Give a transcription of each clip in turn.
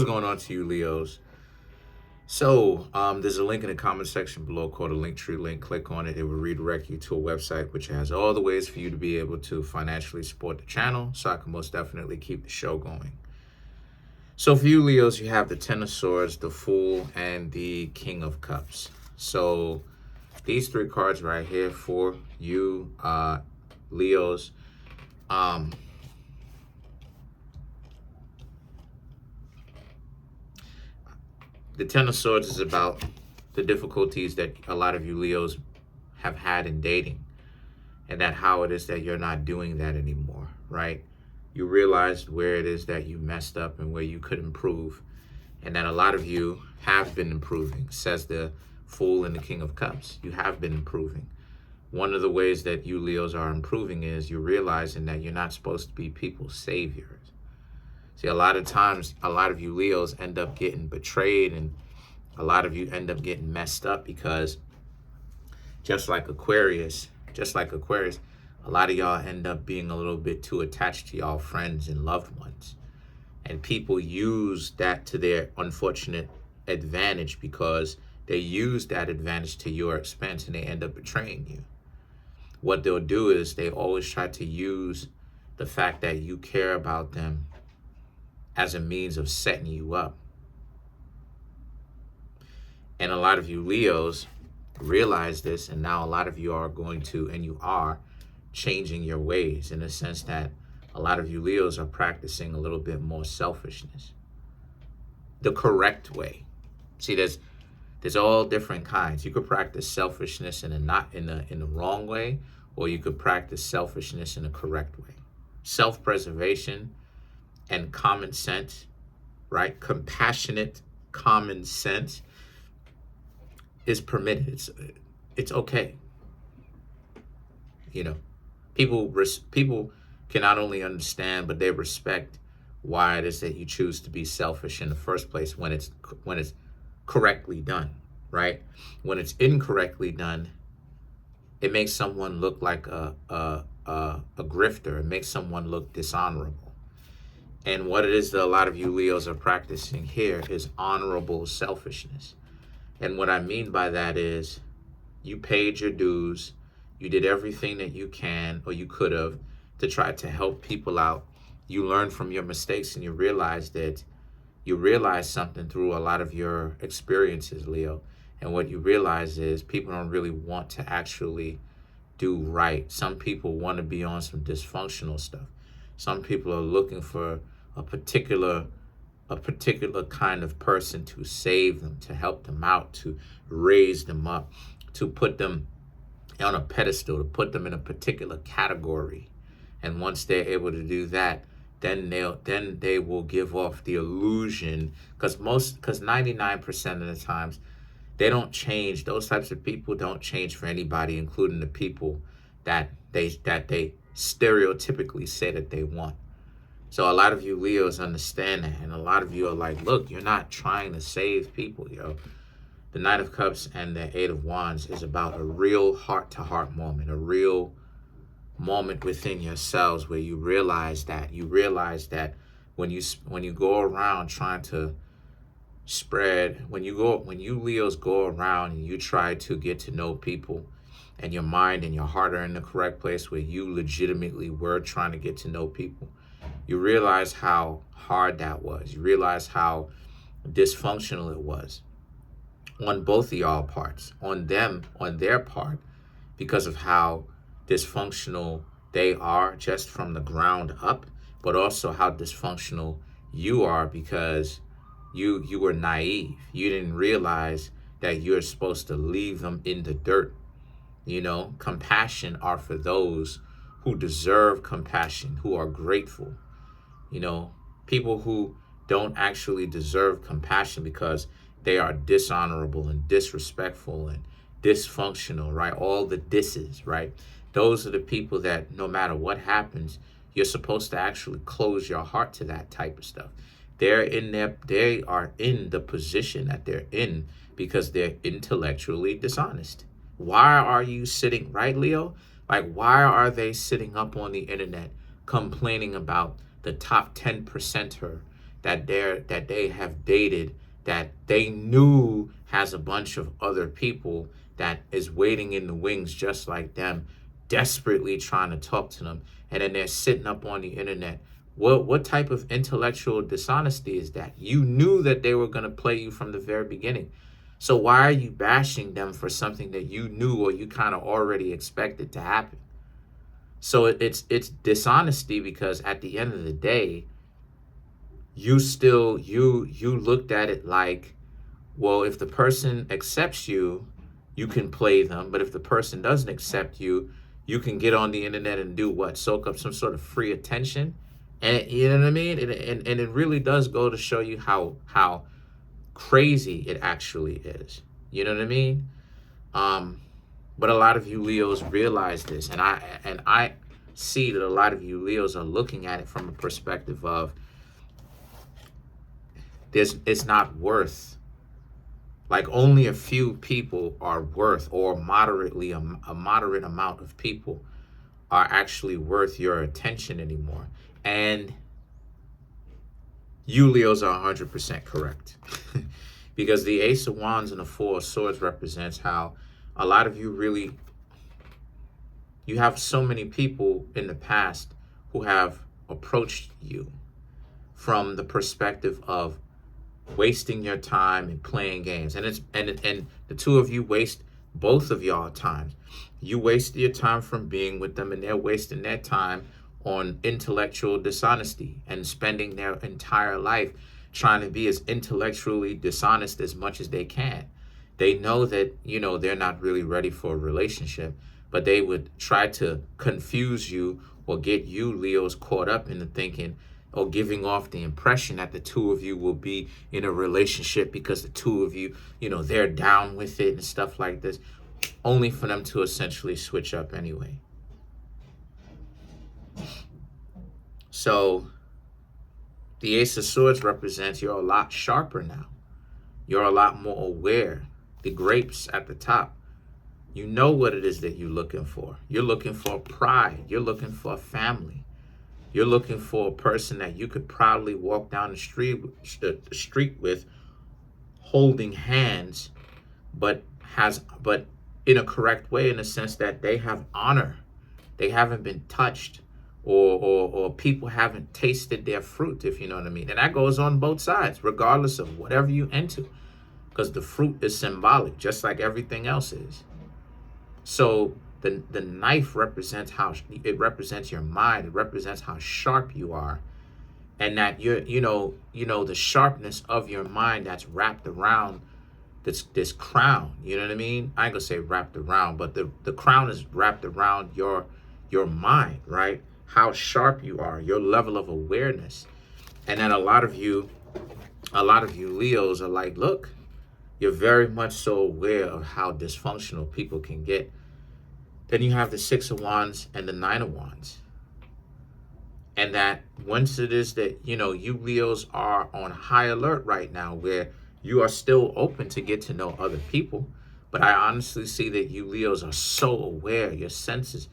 What's going on to you, Leos? So, there's a link in the comment section below called a Linktree link. Click on it. It will redirect you to a website which has all the ways for you to be able to financially support the channel so I can most definitely keep the show going. So for you, Leos, you have the Ten of Swords, the Fool, and the King of Cups. So these three cards right here for you, Leos, the Ten of Swords is about the difficulties that a lot of you Leos have had in dating, and that how it is that you're not doing that anymore, right? You realized where it is that you messed up and where you could improve, and that a lot of you have been improving, says the Fool and the King of Cups. You have been improving. One of the ways that you Leos are improving is you're realizing that you're not supposed to be people's saviors. See, a lot of times, a lot of you Leos end up getting betrayed, and a lot of you end up getting messed up because just like Aquarius, a lot of y'all end up being a little bit too attached to y'all friends and loved ones. And people use that to their unfortunate advantage because they use that advantage to your expense and they end up betraying you. What they'll do is they always try to use the fact that you care about them as a means of setting you up. And a lot of you Leos realize this, and now a lot of you are going to, and you are changing your ways in the sense that a lot of you Leos are practicing a little bit more selfishness. The correct way. See, there's all different kinds. You could practice selfishness in the wrong way, or you could practice selfishness in a correct way. Self-preservation and common sense, right? Compassionate common sense is permitted. It's okay. You know, people can not only understand, but they respect why it is that you choose to be selfish in the first place when it's correctly done, right? When it's incorrectly done, it makes someone look like a grifter. It makes someone look dishonorable. And what it is that a lot of you Leos are practicing here is honorable selfishness. And what I mean by that is you paid your dues, you did everything that you can or you could have to try to help people out. You learned from your mistakes and you realized something through a lot of your experiences, Leo. And what you realize is people don't really want to actually do right. Some people want to be on some dysfunctional stuff. Some people are looking for a particular kind of person to save them, to help them out, to raise them up, to put them on a pedestal, to put them in a particular category. And once they're able to do that, then they will give off the illusion, because 99% of the times they don't change. Those types of people don't change for anybody, including the people that they stereotypically say that they want. So a lot of you Leos understand that, and a lot of you are like, look, you're not trying to save people, yo. The Knight of Cups and the Eight of Wands is about a real heart-to-heart moment, a real moment within yourselves where you realize that when you go around trying to spread, when you Leos go around and you try to get to know people, and your mind and your heart are in the correct place where you legitimately were trying to get to know people, you realize how hard that was. You realize how dysfunctional it was on both of y'all parts, on their part, because of how dysfunctional they are just from the ground up, but also how dysfunctional you are because you were naive. You didn't realize that you're supposed to leave them in the dirt. You know, compassion are for those who deserve compassion, who are grateful. You know, people who don't actually deserve compassion because they are dishonorable and disrespectful and dysfunctional, right? All the disses, right? Those are the people that no matter what happens, you're supposed to actually close your heart to that type of stuff. They are in the position that they're in because they're intellectually dishonest. Why are you sitting, right, Leo? Like, why are they sitting up on the internet complaining about the top 10%er that they have dated, that they knew has a bunch of other people that is waiting in the wings just like them, desperately trying to talk to them, and then they're sitting up on the internet. What type of intellectual dishonesty is that? You knew that they were going to play you from the very beginning. So why are you bashing them for something that you knew or you kind of already expected to happen? So it's dishonesty, because at the end of the day, you still you looked at it like, well, if the person accepts you, you can play them, but if the person doesn't accept you, you can get on the internet and do what? Soak up some sort of free attention. And you know what I mean? And it really does go to show you how crazy it actually is. You know what I mean? But a lot of you Leos realize this, and I see that a lot of you Leos are looking at it from a perspective of it's not worth, like only a few people are worth, or moderately a moderate amount of people are actually worth your attention anymore. And you Leos are 100% correct. Because the Ace of Wands and the Four of Swords represents how a lot of you really, you have so many people in the past who have approached you from the perspective of wasting your time and playing games. And the two of you waste both of y'all time. You waste your time from being with them, and they're wasting their time on intellectual dishonesty and spending their entire life trying to be as intellectually dishonest as much as they can. They know that, they're not really ready for a relationship, but they would try to confuse you or get you Leos caught up into thinking or giving off the impression that the two of you will be in a relationship because the two of you, they're down with it and stuff like this, only for them to essentially switch up anyway. So the Ace of Swords represents you're a lot sharper now. You're a lot more aware. The grapes at the top, you know what it is that you're looking for. You're looking for pride. You're looking for a family. You're looking for a person that you could probably walk down the street with, holding hands, but in a correct way, in the sense that they have honor. They haven't been touched, or people haven't tasted their fruit, if you know what I mean. And that goes on both sides, regardless of whatever you enter, because the fruit is symbolic, just like everything else is. So the knife represents it represents your mind. It represents how sharp you are, and that you're the sharpness of your mind that's wrapped around this crown. You know what I mean? I ain't gonna say wrapped around, but the crown is wrapped around your mind, right? How sharp you are, your level of awareness. And then a lot of you Leos are like, look, you're very much so aware of how dysfunctional people can get. Then you have the Six of Wands and the Nine of Wands. And that once it is that, you Leos are on high alert right now, where you are still open to get to know other people. But I honestly see that you Leos are so aware, your senses,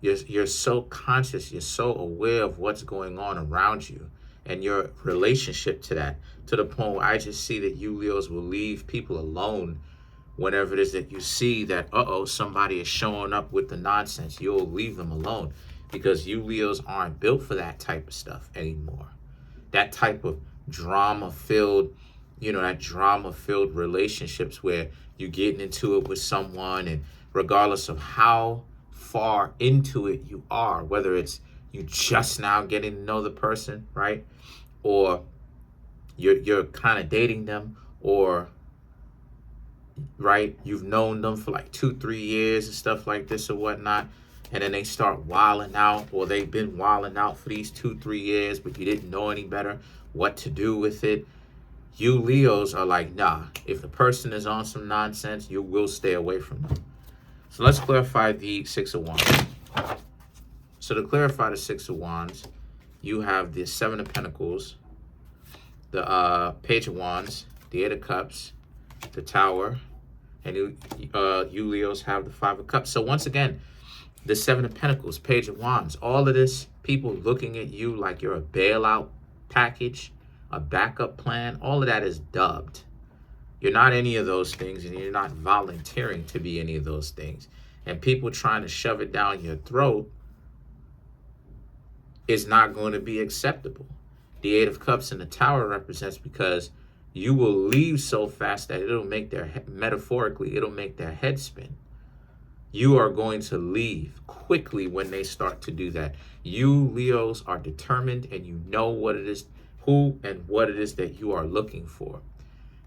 you're so conscious, you're so aware of what's going on around you and your relationship to that, to the point where I just see that you Leos will leave people alone whenever it is that you see that, somebody is showing up with the nonsense. You'll leave them alone, because you Leos aren't built for that type of stuff anymore. That type of drama-filled relationships where you're getting into it with someone, and regardless of how far into it you are, whether it's you just now getting to know the person, right? Or you're kind of dating them, or right, you've known them for like 2-3 years and stuff like this or whatnot, and then they start wilding out, or they've been wilding out for these 2-3 years, but you didn't know any better what to do with it. You Leos are like, nah, if the person is on some nonsense, you will stay away from them. So let's clarify the Six of Wands. So to clarify the Six of Wands, you have the Seven of Pentacles, the Page of Wands, the Eight of Cups, the Tower, and you Leos have the Five of Cups. So once again, the Seven of Pentacles, Page of Wands, all of this, people looking at you like you're a bailout package, a backup plan, all of that is dubbed. You're not any of those things, and you're not volunteering to be any of those things. And people trying to shove it down your throat is not going to be acceptable. The Eight of Cups in the Tower represents because you will leave so fast that it'll make metaphorically, it'll make their head spin. You are going to leave quickly when they start to do that. You Leos are determined, and you know what it is, who and what it is that you are looking for.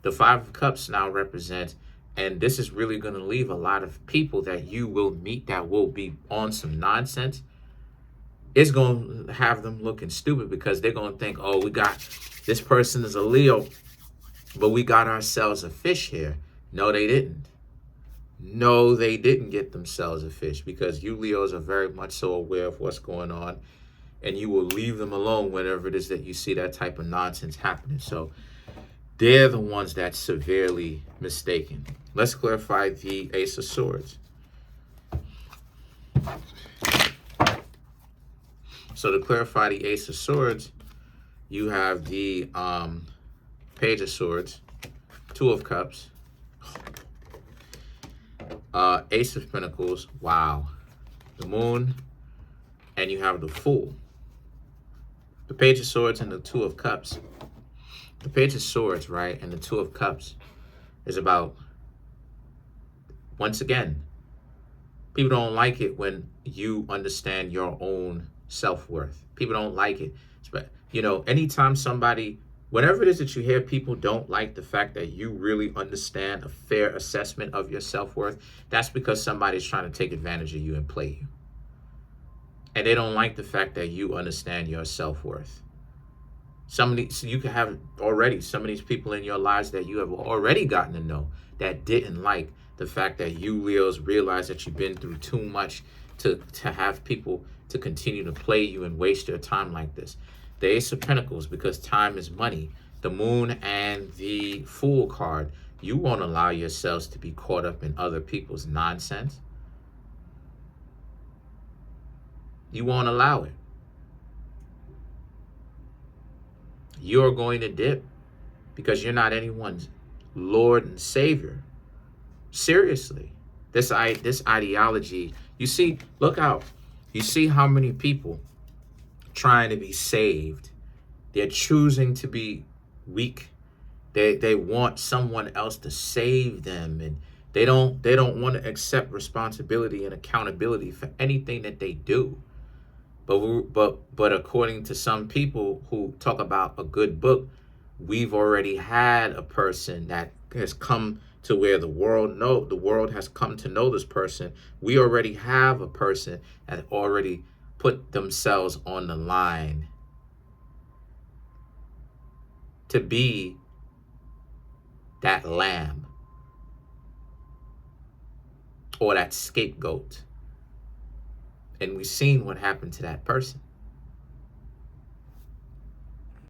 The Five of Cups now represents, and this is really going to leave a lot of people that you will meet that will be on some nonsense. It's going to have them looking stupid because they're going to think, oh, we got, this person is a Leo, but we got ourselves a fish here. No, they didn't. No, they didn't get themselves a fish, because you Leos are very much so aware of what's going on, and you will leave them alone whenever it is that you see that type of nonsense happening. So they're the ones that's severely mistaken. Let's clarify the Ace of Swords. So to clarify the Ace of Swords, you have the Page of Swords, Two of Cups, Ace of Pentacles, wow, the Moon, and you have the Fool. The Page of Swords and the Two of Cups. The Page of Swords, right, and the Two of Cups is about, once again, people don't like it when you understand your own self-worth. People don't like it. You know, anytime somebody, whenever it is that you hear people don't like the fact that you really understand a fair assessment of your self-worth, that's because somebody's trying to take advantage of you and play you. And they don't like the fact that you understand your self-worth. You can have already some of these people in your lives that you have already gotten to know that didn't like the fact that you Leos realize that you've been through too much to have people to continue to play you and waste your time like this. The Ace of Pentacles, because time is money. The Moon and the Fool card, you won't allow yourselves to be caught up in other people's nonsense. You won't allow it. You're going to dip because you're not anyone's Lord and Savior. Seriously. This ideology, you see, look out. You see how many people trying to be saved. They're choosing to be weak. They want someone else to save them, and they don't want to accept responsibility and accountability for anything that they do. But according to some people who talk about a good book, we've already had a person that has come to where the world has come to know this person. We already have a person that already put themselves on the line to be that lamb or that scapegoat. And we've seen what happened to that person.